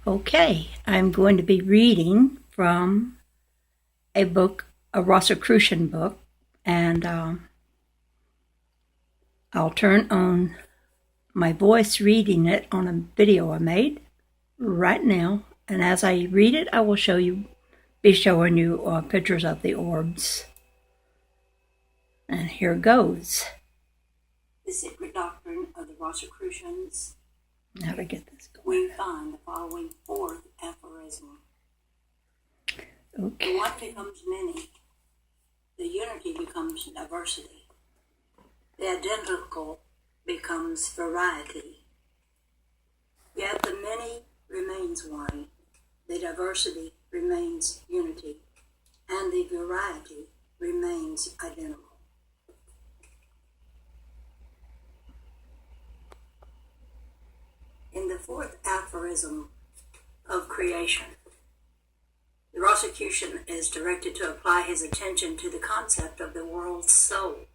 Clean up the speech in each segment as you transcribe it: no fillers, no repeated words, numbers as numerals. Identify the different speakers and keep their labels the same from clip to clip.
Speaker 1: Okay, I'm going to be reading from a book, a Rosicrucian book, and I'll turn on my voice reading it on a video I made right now. And as I read it, I will be showing you pictures of the orbs. And here goes. The Secret Doctrine of the Rosicrucians. How to get this going? We find the following fourth aphorism. Okay. The one becomes many. The unity becomes diversity. The identical becomes variety. Yet the many remains one. The diversity remains unity. And the variety remains identical. In the fourth aphorism of creation, the Rosicrucian is directed to apply his attention to the concept of the world's soul,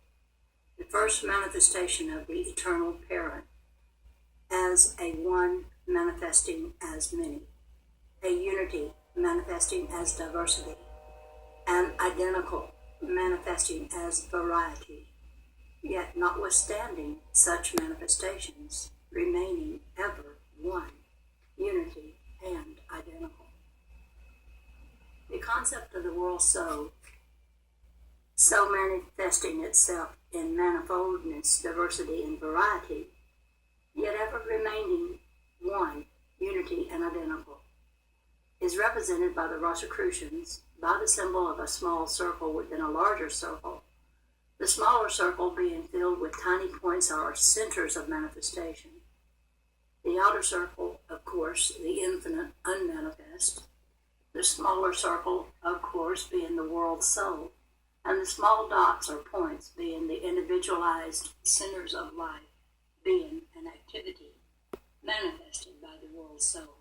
Speaker 1: the first manifestation of the eternal parent, as a one manifesting as many, a unity manifesting as diversity, an identical manifesting as variety, yet notwithstanding such manifestations, remaining ever one, unity and identical. The concept of the world soul, so manifesting itself in manifoldness, diversity, and variety, yet ever remaining one, unity and identical, is represented by the Rosicrucians by the symbol of a small circle within a larger circle, the smaller circle being filled with tiny points or centers of manifestation. The outer circle, of course, the infinite unmanifest, the smaller circle, of course, being the world soul, and the small dots or points being the individualized centers of life, being an activity manifested by the world soul.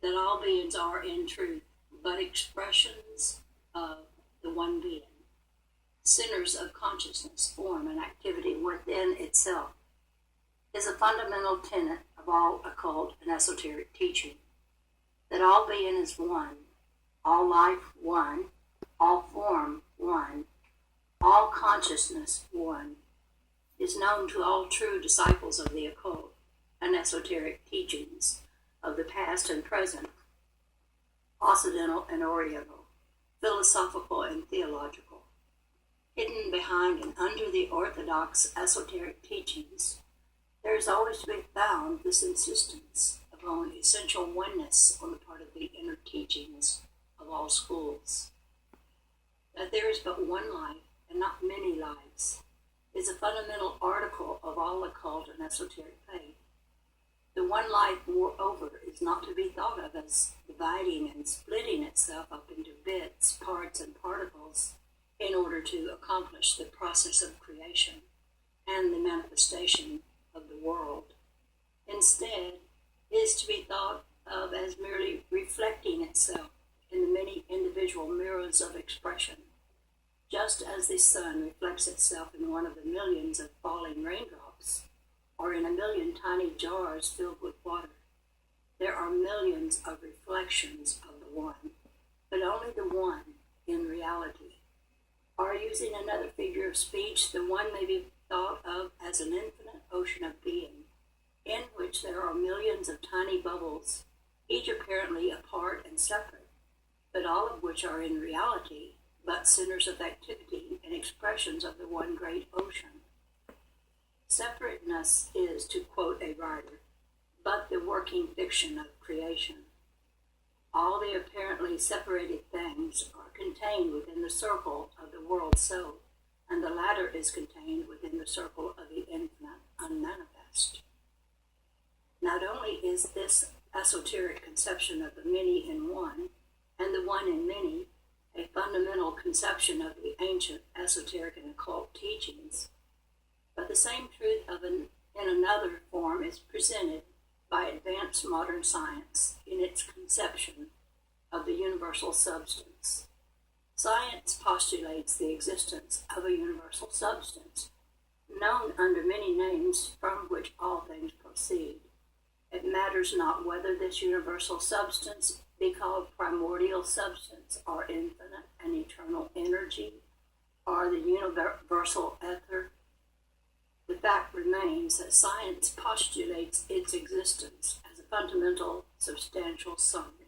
Speaker 1: That all beings are in truth but expressions of the one being. Centers of consciousness, form, and activity within itself is a fundamental tenet of all occult and esoteric teaching. That all being is one, all life one, all form one, all consciousness one, is known to all true disciples of the occult and esoteric teachings of the past and present, Occidental and Oriental, philosophical and theological. Hidden behind and under the orthodox esoteric teachings, there is always to be found this insistence upon essential oneness on the part of the inner teachings of all schools. That there is but one life and not many lives is a fundamental article of all occult and esoteric faith. The one life, moreover, is not to be thought of as dividing and splitting itself up into bits, parts, and particles in order to accomplish the process of creation and the manifestation of the world. Instead, it is to be thought of as merely reflecting itself in the many individual mirrors of expression, just as the sun reflects itself in one of the millions of falling raindrops, or in a million tiny jars filled with water. There are millions of reflections of the one, but only the one in reality. Or using another figure of speech, the one may be thought of as an infinite ocean of being, in which there are millions of tiny bubbles, each apparently apart and separate, but all of which are in reality but centers of activity and expressions of the one great ocean. Separateness is, to quote a writer, but the working fiction of creation. All the apparently separated things are contained within the circle of the world soul, and the latter is contained within the circle of the infinite unmanifest. Not only is this esoteric conception of the many in one, and the one in many, a fundamental conception of the ancient esoteric and occult teachings, but the same truth in another form is presented by advanced modern science in its conception of the universal substance. Science postulates the existence of a universal substance, known under many names from which all things proceed. It matters not whether this universal substance be called primordial substance or infinite and eternal energy or the universal ether. The fact remains that science postulates its existence as a fundamental, substantial something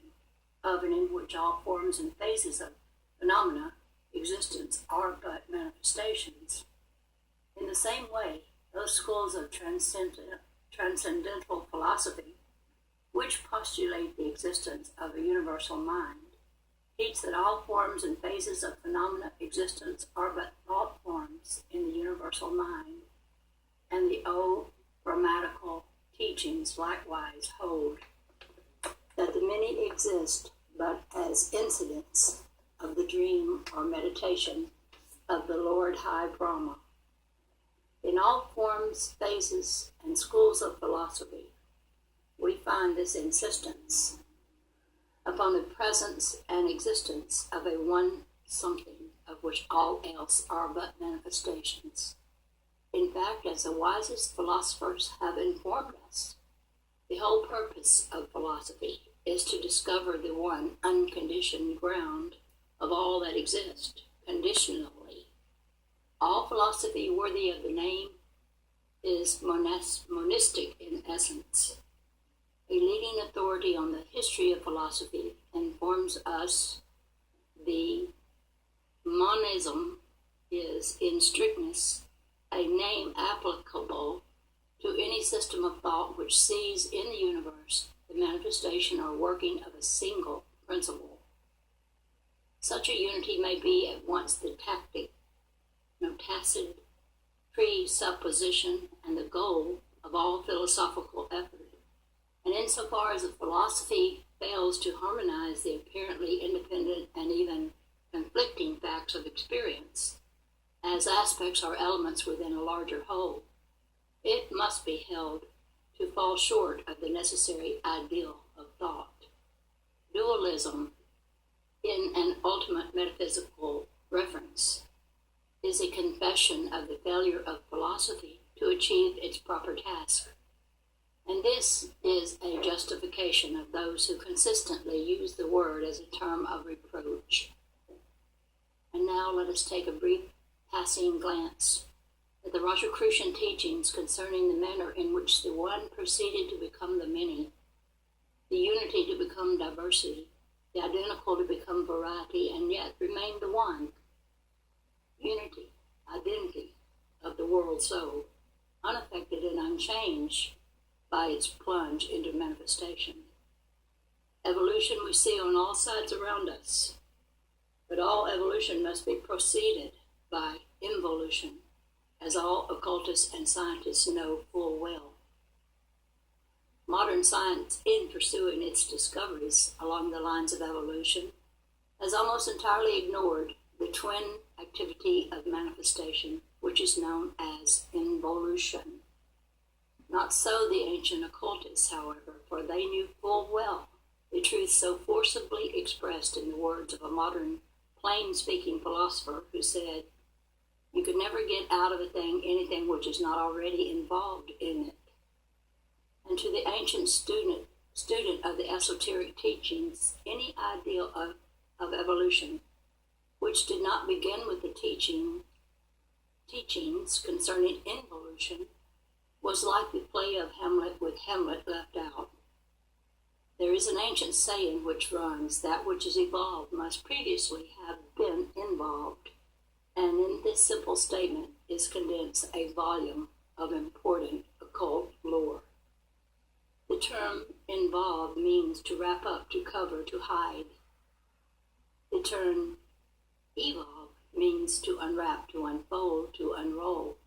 Speaker 1: of and in which all forms and phases of phenomena existence are but manifestations. In the same way, those schools of transcendental philosophy, which postulate the existence of a universal mind, teach that all forms and phases of phenomena existence are but thought forms in the universal mind, and the old grammatical teachings likewise hold that the many exist but as incidents of the dream or meditation of the Lord High Brahma. In all forms, phases, and schools of philosophy, we find this insistence upon the presence and existence of a one something of which all else are but manifestations. In fact, as the wisest philosophers have informed us, the whole purpose of philosophy is to discover the one unconditioned ground of all that exists, conditionally. All philosophy worthy of the name is monistic in essence. A leading authority on the history of philosophy informs us the monism is, in strictness, a name applicable to any system of thought which sees in the universe the manifestation or working of a single principle. Such a unity may be at once the tacit presupposition and the goal of all philosophical effort. And insofar as a philosophy fails to harmonize the apparently independent and even conflicting facts of experience as aspects or elements within a larger whole, it must be held to fall short of the necessary ideal of thought. Dualism, in an ultimate metaphysical reference, is a confession of the failure of philosophy to achieve its proper task. And this is a justification of those who consistently use the word as a term of reproach. And now let us take a brief passing glance at the Rosicrucian teachings concerning the manner in which the one proceeded to become the many, the unity to become diversity, the identical to become variety, and yet remain the one. Unity, identity of the world soul, unaffected and unchanged by its plunge into manifestation. Evolution we see on all sides around us, but all evolution must be preceded by involution, as all occultists and scientists know full well. Modern science, in pursuing its discoveries along the lines of evolution, has almost entirely ignored the twin activity of manifestation, which is known as involution. Not so the ancient occultists, however, for they knew full well the truth so forcibly expressed in the words of a modern, plain-speaking philosopher who said, "You could never get out of a thing anything which is not already involved in it." And to the ancient student of the esoteric teachings, any ideal of evolution, which did not begin with the teachings concerning involution, was like the play of Hamlet with Hamlet left out. There is an ancient saying which runs, "That which is evolved must previously have been involved." And in this simple statement is condensed a volume of important occult lore. The term involved means to wrap up, to cover, to hide. The term evolve means to unwrap, to unfold, to unroll.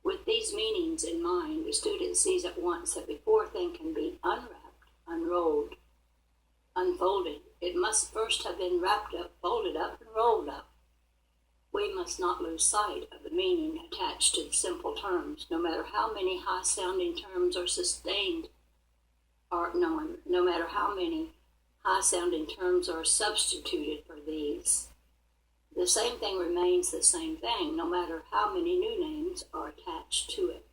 Speaker 1: With these meanings in mind, the student sees at once that before a thing can be unwrapped, unrolled, unfolded, it must first have been wrapped up, folded up, and rolled up. We must not lose sight of the meaning attached to the simple terms, no matter how many high-sounding terms are sustained, or no matter how many high-sounding terms are substituted for these. The same thing remains the same thing, no matter how many new names are attached to it.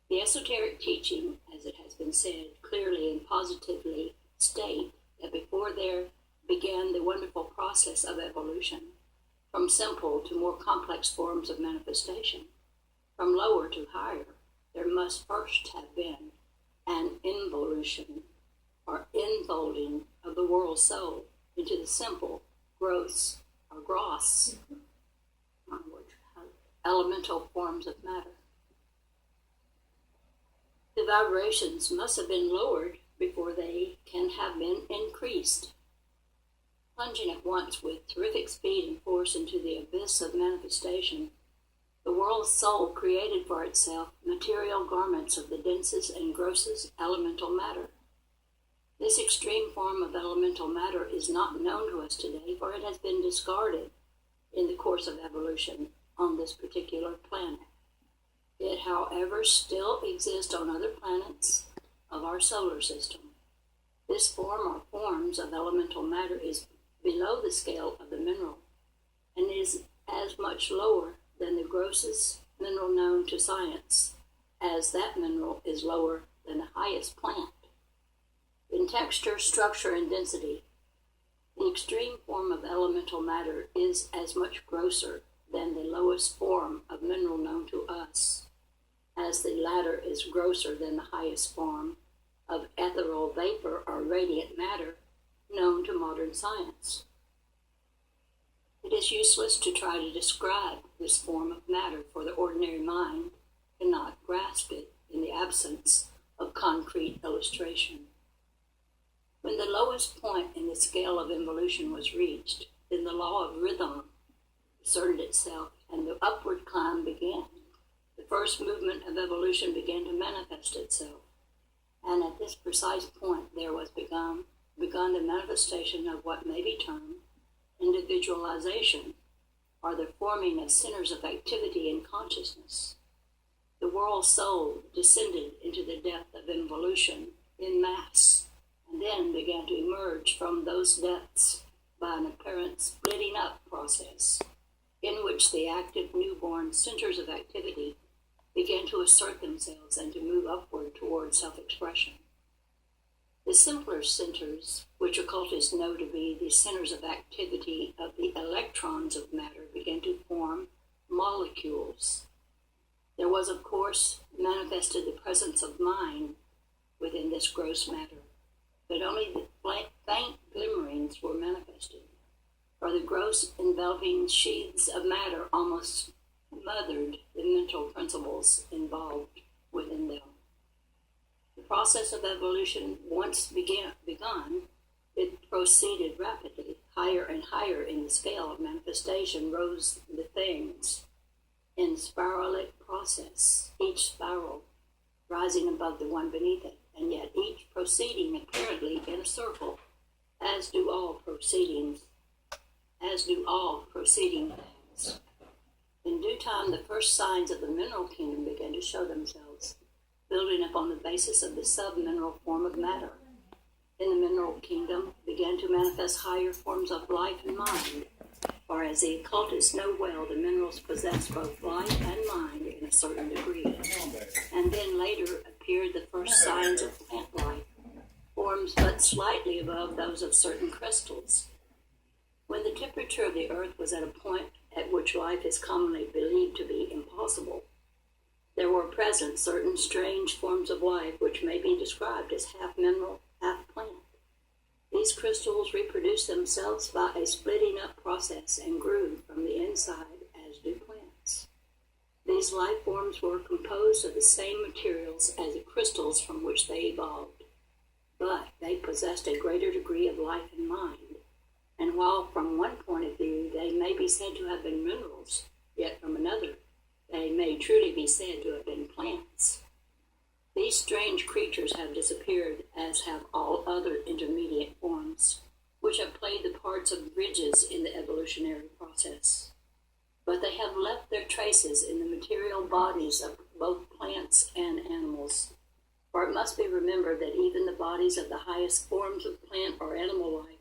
Speaker 1: The esoteric teaching, as it has been said, clearly and positively state that before there began the wonderful process of evolution, from simple to more complex forms of manifestation, from lower to higher, there must first have been an involution or infolding of the world soul into the simple, gross elemental forms of matter. The vibrations must have been lowered before they can have been increased. Plunging at once with terrific speed and force into the abyss of manifestation, the world's soul created for itself material garments of the densest and grossest elemental matter. This extreme form of elemental matter is not known to us today, for it has been discarded in the course of evolution on this particular planet. It, however, still exists on other planets of our solar system. This form or forms of elemental matter is below the scale of the mineral and is as much lower than the grossest mineral known to science, as that mineral is lower than the highest plant. In texture, structure, and density, the extreme form of elemental matter is as much grosser than the lowest form of mineral known to us, as the latter is grosser than the highest form of ethereal vapor or radiant matter known to modern science. It is useless to try to describe this form of matter, for the ordinary mind cannot grasp it in the absence of concrete illustration. When the lowest point in the scale of evolution was reached, then the law of rhythm asserted itself and the upward climb began. The first movement of evolution began to manifest itself, and at this precise point there was begun the manifestation of what may be termed individualization, or the forming of centers of activity and consciousness. The world soul descended into the depth of evolution in mass, and then began to emerge from those depths by an apparent splitting up process, in which the active newborn centers of activity began to assert themselves and to move upward toward self-expression. The simpler centers, which occultists know to be the centers of activity of the electrons of matter, began to form molecules. There was, of course, manifested the presence of mind within this gross matter, but only the faint glimmerings were manifested, for the gross enveloping sheaths of matter almost smothered the mental principles involved within them. The process of evolution once begun, it proceeded rapidly. Higher and higher in the scale of manifestation rose the things in spiralic process, each spiral rising above the one beneath it, and yet each proceeding apparently in a circle, as do all proceeding things. In due time, the first signs of the mineral kingdom began to show themselves, building upon the basis of the sub-mineral form of matter. In the mineral kingdom began to manifest higher forms of life and mind, for as the occultists know well, the minerals possess both life and mind in a certain degree. And then later appeared the first signs of plant life, forms but slightly above those of certain crystals. When the temperature of the earth was at a point at which life is commonly believed to be impossible, there were present certain strange forms of life which may be described as half mineral, half plant. These crystals reproduced themselves by a splitting up process and grew from the inside as do plants. These life forms were composed of the same materials as the crystals from which they evolved, but they possessed a greater degree of life and mind. And while from one point of view they may be said to have been minerals, yet from another they may truly be said to have been plants. These strange creatures have disappeared, as have all other intermediate forms, which have played the parts of bridges in the evolutionary process. But they have left their traces in the material bodies of both plants and animals. For it must be remembered that even the bodies of the highest forms of plant or animal life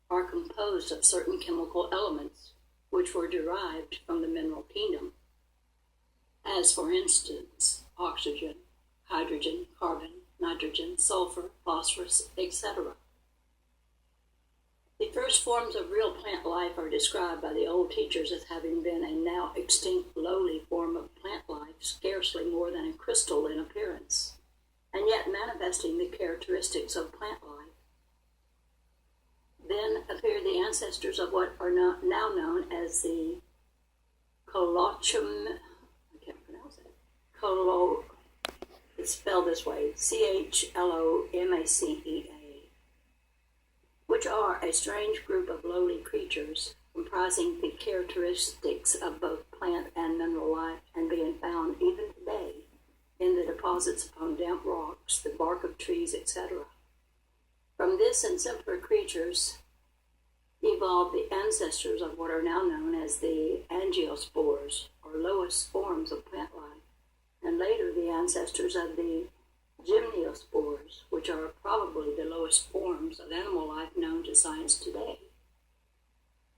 Speaker 1: are composed of certain chemical elements which were derived from the mineral kingdom, as for instance, oxygen, hydrogen, carbon, nitrogen, sulfur, phosphorus, etc. The first forms of real plant life are described by the old teachers as having been a now extinct lowly form of plant life, scarcely more than a crystal in appearance, and yet manifesting the characteristics of plant life. Then appeared the ancestors of what are now known as the Colochum, I can't pronounce it, it's spelled this way, Chlomacea, which are a strange group of lowly creatures comprising the characteristics of both plant and mineral life and being found even today in the deposits upon damp rocks, the bark of trees, etc. From this and simpler creatures evolved the ancestors of what are now known as the angiosperms, or lowest forms of plant life, and later the ancestors of the gymnosperms, which are probably the lowest forms of animal life known to science today.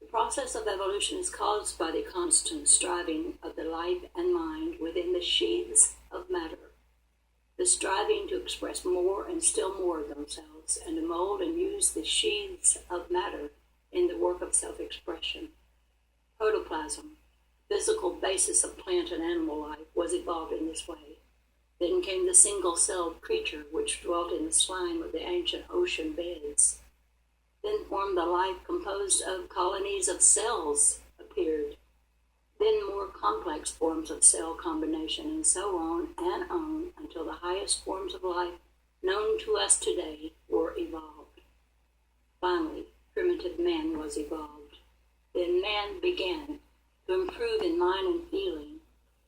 Speaker 1: The process of evolution is caused by the constant striving of the life and mind within the sheaths of matter, the striving to express more and still more of themselves, and to mold and use the sheaths of matter in the work of self-expression. Protoplasm, physical basis of plant and animal life, was evolved in this way. Then came the single-celled creature, which dwelt in the slime of the ancient ocean beds. Then formed the life composed of colonies of cells appeared. Then more complex forms of cell combination, and so on until the highest forms of life known to us today were evolved. Finally, primitive man was evolved. Then man began to improve in mind and feeling,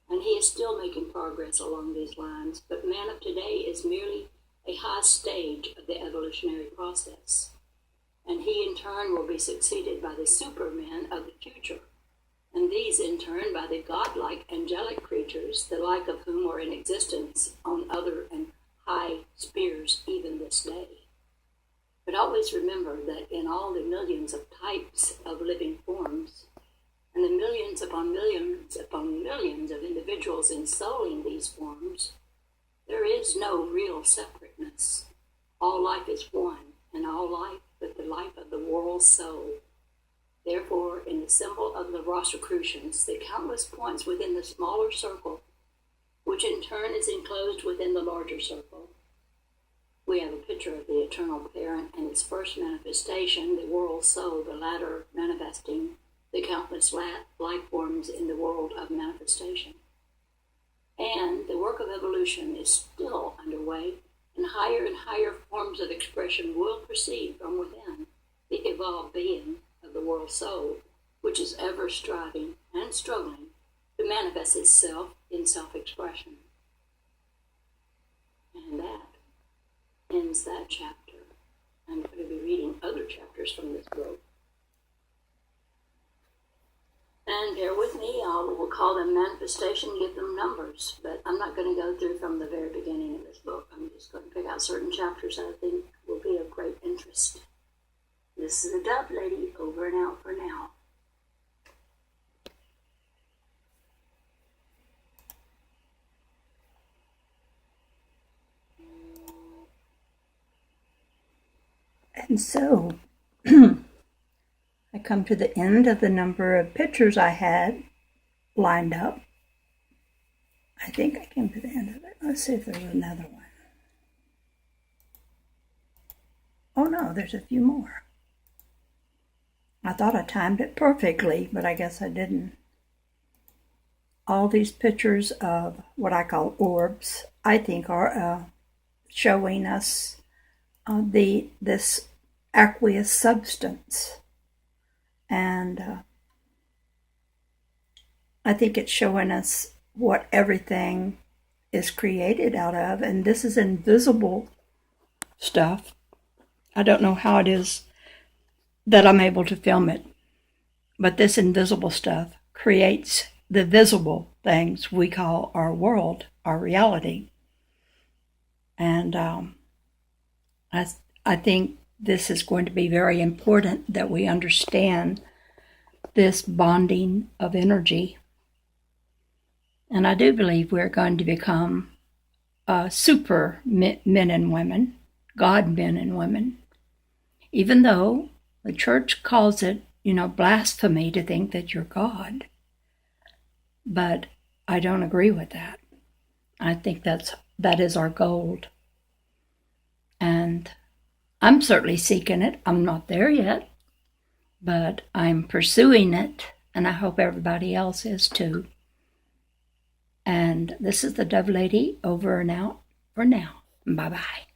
Speaker 1: and he is still making progress along these lines, but man of today is merely a high stage of the evolutionary process, and he in turn will be succeeded by the supermen of the future, and these in turn by the godlike angelic creatures, the like of whom are in existence on other and high spheres even this day. But always remember that in all the millions of types of living forms, and the millions upon millions of individuals ensouling these forms, there is no real separateness. All life is one, and all life but the life of the world soul. Therefore, in the symbol of the Rosicrucians, the countless points within the smaller circle, which in turn is enclosed within the larger circle, we have a picture of the eternal parent and its first manifestation, the world soul, the latter manifesting the countless life forms in the world of manifestation. And the work of evolution is still underway, and higher forms of expression will proceed from within the evolved being of the world soul, which is ever striving and struggling to manifest itself in self-expression. And that ends that chapter. I'm going to be reading other chapters from this book. And bear with me, we'll call them manifestation, give them numbers, but I'm not going to go through from the very beginning of this book. I'm just going to pick out certain chapters that I think will be of great interest. This is the Dove Lady, over and out for now.
Speaker 2: And so, I come to the end of the number of pictures I had lined up. I think I came to the end of it. Let's see if there's another one. Oh no, there's a few more. I thought I timed it perfectly, but I guess I didn't. All these pictures of what I call orbs, I think are showing us this aqueous substance. And I think it's showing us what everything is created out of. And this is invisible stuff. I don't know how it is that I'm able to film it. But this invisible stuff creates the visible things we call our world, our reality. And I think this is going to be very important that we understand this bonding of energy. And I do believe we're going to become super men and women, God men and women, even though the church calls it, blasphemy to think that you're God. But I don't agree with that. I think that is our gold. And I'm certainly seeking it. I'm not there yet, but I'm pursuing it, and I hope everybody else is too. And this is the Dove Lady, over and out for now. Bye-bye.